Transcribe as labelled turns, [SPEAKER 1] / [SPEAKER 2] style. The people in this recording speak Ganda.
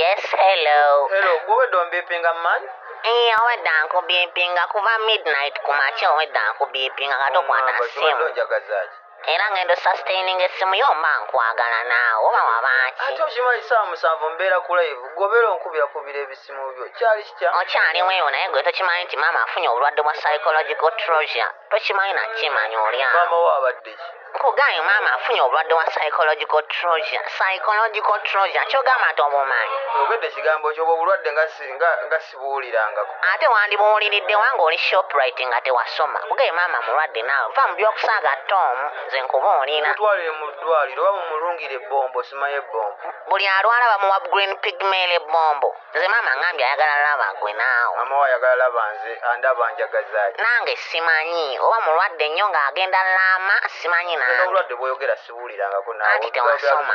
[SPEAKER 1] Yes, hello.
[SPEAKER 2] Hello, gwe ombipinga mmanyi?
[SPEAKER 1] Owedde nkubipinga kuva midnight ku makya owedde nkubipinga nga tokwata ssimu. Era ngendo sustaining essimu yo mba nkwagala naawe oba wabaki.
[SPEAKER 2] Ate okimanyi ssaawa 7 mbeera ku live gobeera onkubira ebisimu byo kyali kitya?
[SPEAKER 1] Okyalimu eyo naye gwe tokimanyi nti maama afunye obulwadde bwa psychological treasure. Tokimanyi nakimanya oli awo.
[SPEAKER 2] Maama wo abadde ki?
[SPEAKER 1] Nkugambye maama afunye obulwadde bwa psychological treasure. Psychological treasure kyogamba nti obumanyi.
[SPEAKER 2] Ogedde ekigambo kyo obulwadde nga sibuwulirangako.
[SPEAKER 1] Ate wandibuwuliridde wanga oli shoprite nga tewasoma. Kugambye maama mulwadde naawe va mu byokusaaga Tom nze nkubuulira.
[SPEAKER 2] Mutwalire mu ddwaliro oba mumulungire ebbombo simaye ebbombo.
[SPEAKER 1] Buli alwala bamuwa green pigment ebbombo. Nze maama ngambye ayagala laba gwe naawe.
[SPEAKER 2] Maama wo ayagala laba nze andaba njagazaaki.
[SPEAKER 1] Nange simanyi oba mulwadde nnyo ng'agenda Laama simanyi nange.
[SPEAKER 2] Obulwadde bw'oyogera sibuwulirangako naawe.
[SPEAKER 1] Anti tewasoma.